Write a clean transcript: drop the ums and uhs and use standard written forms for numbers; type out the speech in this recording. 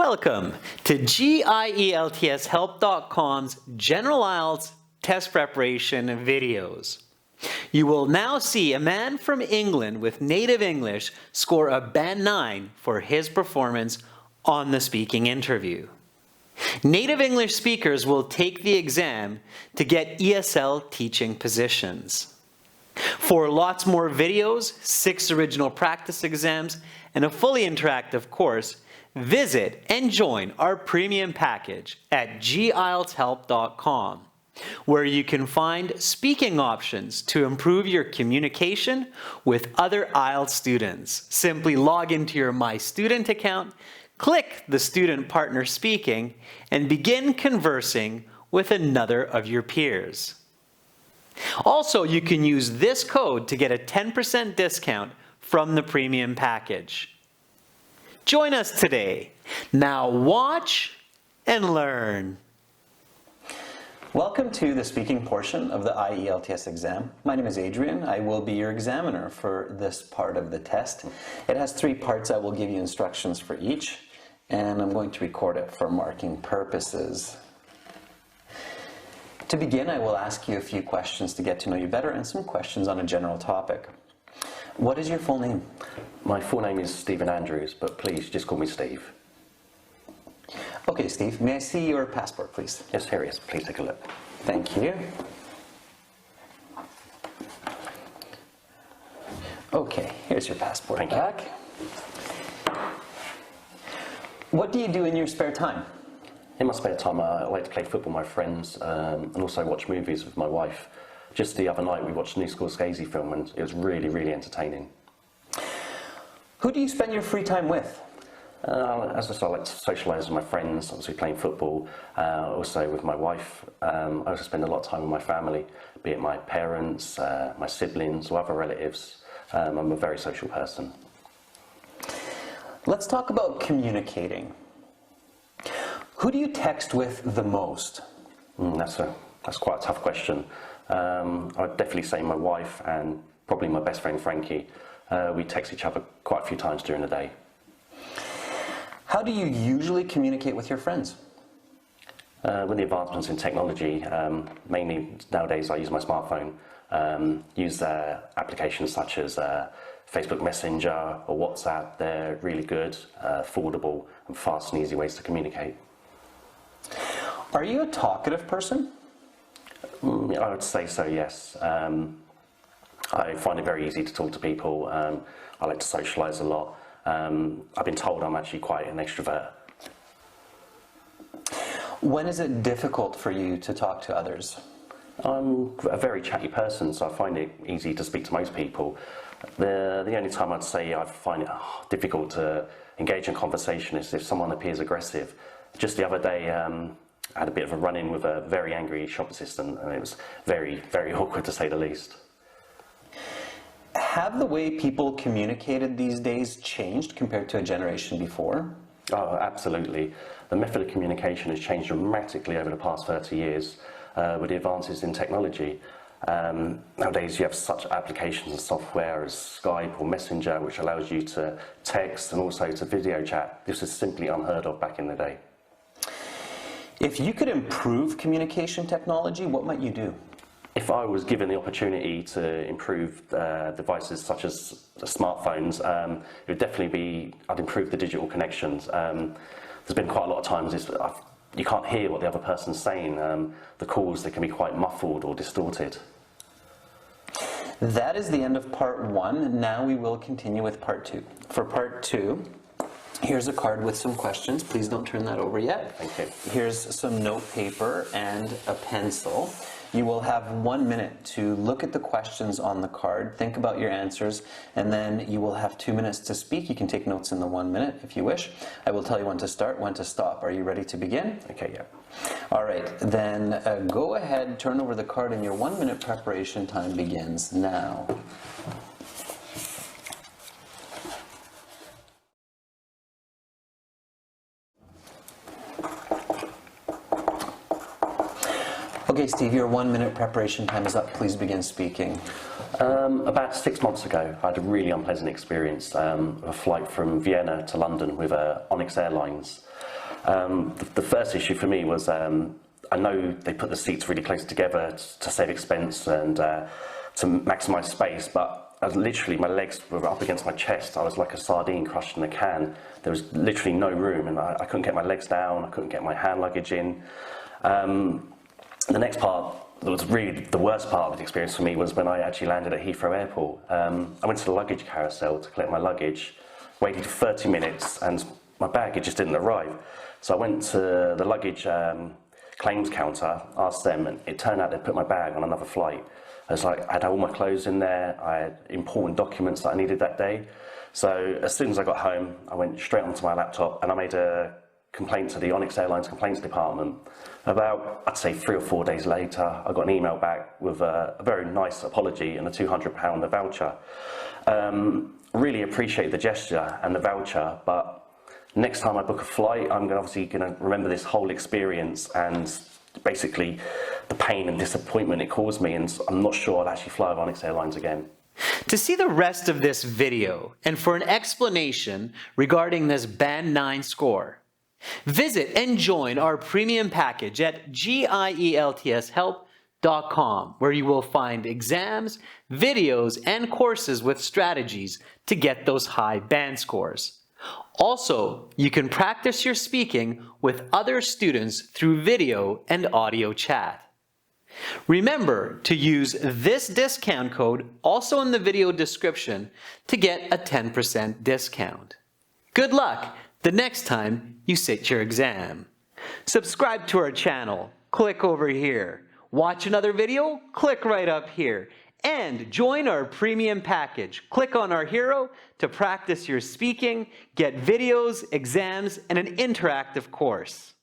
Welcome to GIELTShelp.com's General IELTS test preparation videos. You will now see a man from England with native English score a Band 9 for his performance on the speaking interview. Native English speakers will take the exam to get ESL teaching positions. For lots more videos, 6 original practice exams, and a fully interactive course, visit and join our premium package at GIELTShelp.com, where you can find speaking options to improve your communication with other IELTS students. Simply log into your My Student account, click the Student Partner Speaking, and begin conversing with another of your peers. Also, you can use this code to get a 10% discount from the premium package. Join us today. Now watch and learn. Welcome to the speaking portion of the IELTS exam. My name is Adrian. I will be your examiner for this part of the test. It has 3 parts. I will give you instructions for each, and I'm going to record it for marking purposes. To begin, I will ask you a few questions to get to know you better and some questions on a general topic. What is your full name? My full name is Stephen Andrews, but please just call me Steve. Okay, Steve, may I see your passport, please? Yes, here it is. Please take a look. Thank you. Okay, here's your passport. Thank you. Back. What do you do in your spare time? In my spare time, I like to play football with my friends and also watch movies with my wife. Just the other night, we watched a new Scorsese film, and it was really, really entertaining. Who do you spend your free time with? As I said, I like to socialise with my friends, obviously playing football, also with my wife. I also spend a lot of time with my family, be it my parents, my siblings, or other relatives. I'm a very social person. Let's talk about communicating. Who do you text with the most? That's quite a tough question. I'd definitely say my wife and probably my best friend Frankie. We text each other quite a few times during the day. How do you usually communicate with your friends? With the advancements in technology, mainly nowadays I use my smartphone, use applications such as Facebook Messenger or WhatsApp. They're really good, affordable and fast and easy ways to communicate. Are you a talkative person? I would say so, yes. I find it very easy to talk to people. I like to socialise a lot. I've been told I'm actually quite an extrovert. When is it difficult for you to talk to others? I'm a very chatty person, so I find it easy to speak to most people. The only time I'd say I find it difficult to engage in conversation is if someone appears aggressive. Just the other day, I had a bit of a run-in with a very angry shop assistant, and it was very, very awkward to say the least. Have the way people communicated these days changed compared to a generation before? Oh, absolutely. The method of communication has changed dramatically over the past 30 years with the advances in technology. Nowadays you have such applications and software as Skype or Messenger, which allows you to text and also to video chat. This is simply unheard of back in the day. If you could improve communication technology, what might you do? If I was given the opportunity to improve devices such as smartphones, it would definitely be, I'd improve the digital connections. There's been quite a lot of times you can't hear what the other person's saying. The calls, they can be quite muffled or distorted. That is the end of part 1. Now we will continue with part 2. For part 2, here's a card with some questions. Please don't turn that over yet. Thank you. Here's some note paper and a pencil. You will have 1 minute to look at the questions on the card, think about your answers, and then you will have 2 minutes to speak. You can take notes in the 1 minute if you wish. I will tell you when to start, when to stop. Are you ready to begin? Okay, yeah. All right, then go ahead, turn over the card, and your 1 minute preparation time begins now. Okay, Steve, your 1 minute preparation time is up. Please begin speaking. About 6 months ago, I had a really unpleasant experience. A flight from Vienna to London with Onyx Airlines. The first issue for me was I know they put the seats really close together to save expense and to maximise space, but I was literally, my legs were up against my chest. I was like a sardine crushed in a can. There was literally no room, and I couldn't get my legs down, I couldn't get my hand luggage in. The next part, that was really the worst part of the experience for me, was when I actually landed at Heathrow Airport. I went to the luggage carousel to collect my luggage, waited 30 minutes, and my baggage just didn't arrive. So I went to the luggage claims counter, asked them, and it turned out they'd put my bag on another flight. I had all my clothes in there, I had important documents that I needed that day. So as soon as I got home, I went straight onto my laptop and I made a complaint to the Onyx Airlines complaints department. About, I'd say 3 or 4 days later, I got an email back with a very nice apology and a £200 voucher. Really appreciate the gesture and the voucher, but next time I book a flight, I'm obviously going to remember this whole experience and basically the pain and disappointment it caused me, and I'm not sure I'll actually fly with Onyx Airlines again. To see the rest of this video and for an explanation regarding this Band 9 score, visit and join our premium package at gieltshelp.com, where you will find exams, videos, and courses with strategies to get those high band scores. Also, you can practice your speaking with other students through video and audio chat. Remember to use this discount code, also in the video description, to get a 10% discount. Good luck the next time you sit your exam. Subscribe to our channel, click over here. Watch another video, click right up here. And join our premium package. Click on our hero to practice your speaking, get videos, exams, and an interactive course.